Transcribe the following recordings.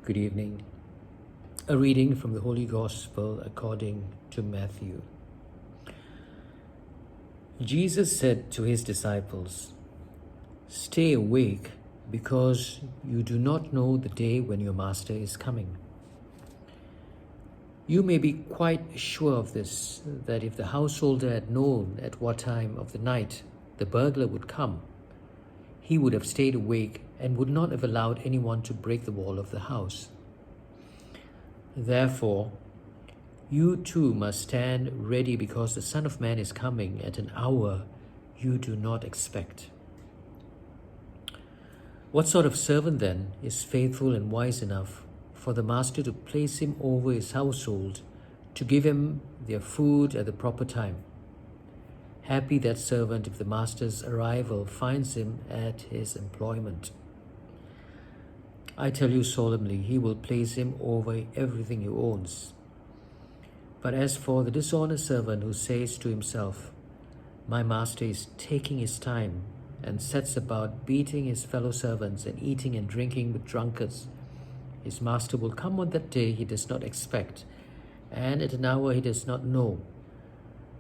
Good evening. A reading from the Holy Gospel according to Matthew. Jesus said to his disciples, "Stay awake, because you do not know the day when your master is coming. You may be quite sure of this, that if the householder had known at what time of the night the burglar would come, he would have stayed awake and would not have allowed anyone to break the wall of the house. Therefore, you too must stand ready, because the Son of Man is coming at an hour you do not expect. What sort of servant then is faithful and wise enough for the master to place him over his household, to give him their food at the proper time? Happy that servant if the master's arrival finds him at his employment. I tell you solemnly, he will place him over everything he owns. But as for the dishonest servant who says to himself, 'My master is taking his time,' and sets about beating his fellow servants and eating and drinking with drunkards, his master will come on that day he does not expect, and at an hour he does not know.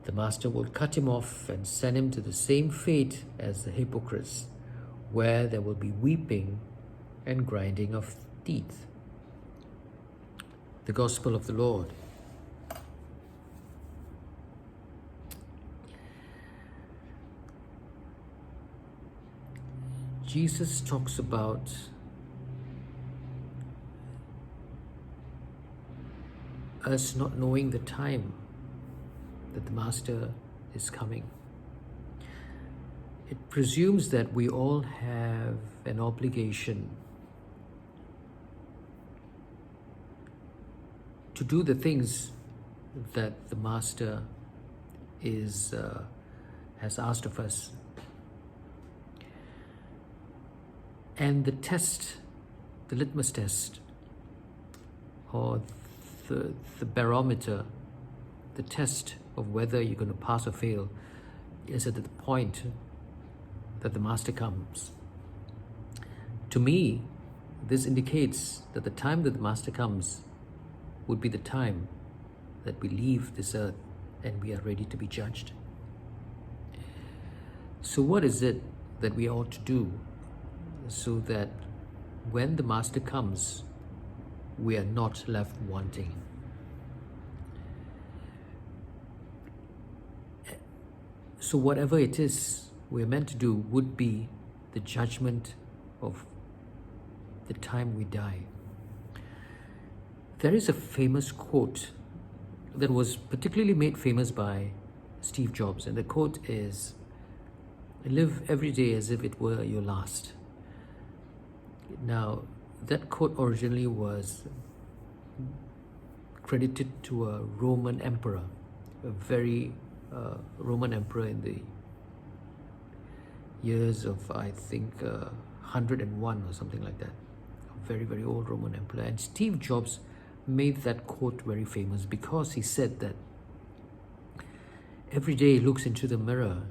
The master will cut him off and send him to the same fate as the hypocrites, where there will be weeping and grinding of teeth." The Gospel of the Lord. Jesus talks about us not knowing the time that the Master is coming. It presumes that we all have an obligation to do the things that the Master has asked of us. And the test, the litmus test, or the barometer, the test of whether you're going to pass or fail, is at the point that the Master comes. To me, this indicates that the time that the Master comes would be the time that we leave this earth and we are ready to be judged. So what is it that we ought to do so that when the Master comes, we are not left wanting? So whatever it is we're meant to do would be the judgment of the time we die. There is a famous quote that was particularly made famous by Steve Jobs, and the quote is, "Live every day as if it were your last." Now, that quote originally was credited to a Roman emperor, a very Roman emperor in the years of, I think, 101 or something like that. A very, very old Roman emperor. And Steve Jobs made that quote very famous because he said that every day he looks into the mirror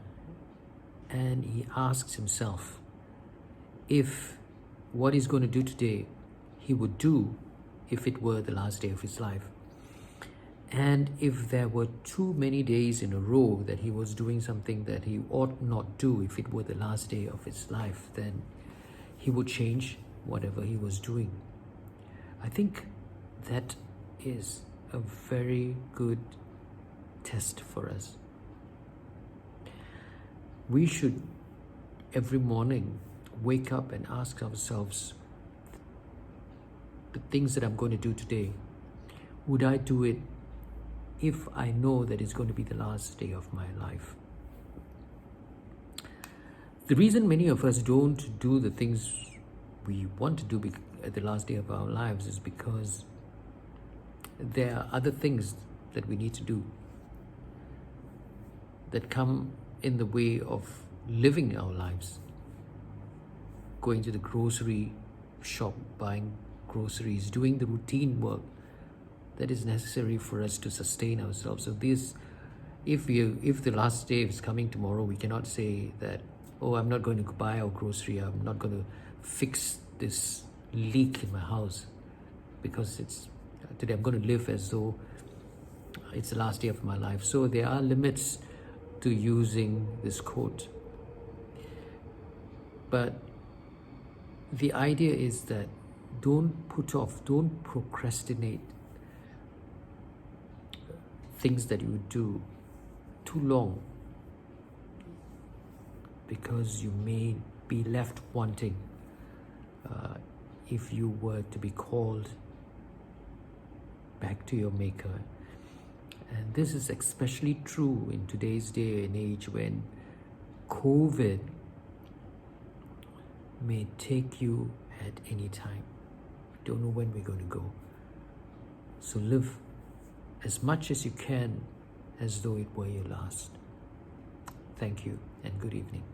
and he asks himself if what he's going to do today he would do if it were the last day of his life. And if there were too many days in a row that he was doing something that he ought not do if it were the last day of his life, then he would change whatever he was doing. I think that is a very good test for us. We should every morning wake up and ask ourselves, the things that I'm going to do today, would I do it if I know that it's going to be the last day of my life? The reason many of us don't do the things we want to do at the last day of our lives is because there are other things that we need to do that come in the way of living our lives. Going to the grocery shop, buying groceries, doing the routine work that is necessary for us to sustain ourselves. So this, if the last day is coming tomorrow, we cannot say that, oh, I'm not going to buy our grocery, I'm not going to fix this leak in my house. because today I'm going to live as though it's the last day of my life. So there are limits to using this quote. But the idea is that don't put off, don't procrastinate things that you would do too long, because you may be left wanting if you were to be called back to your Maker. And this is especially true in today's day and age when COVID may take you at any time. We don't know when we're going to go. So live as much as you can as though it were your last. Thank you and good evening.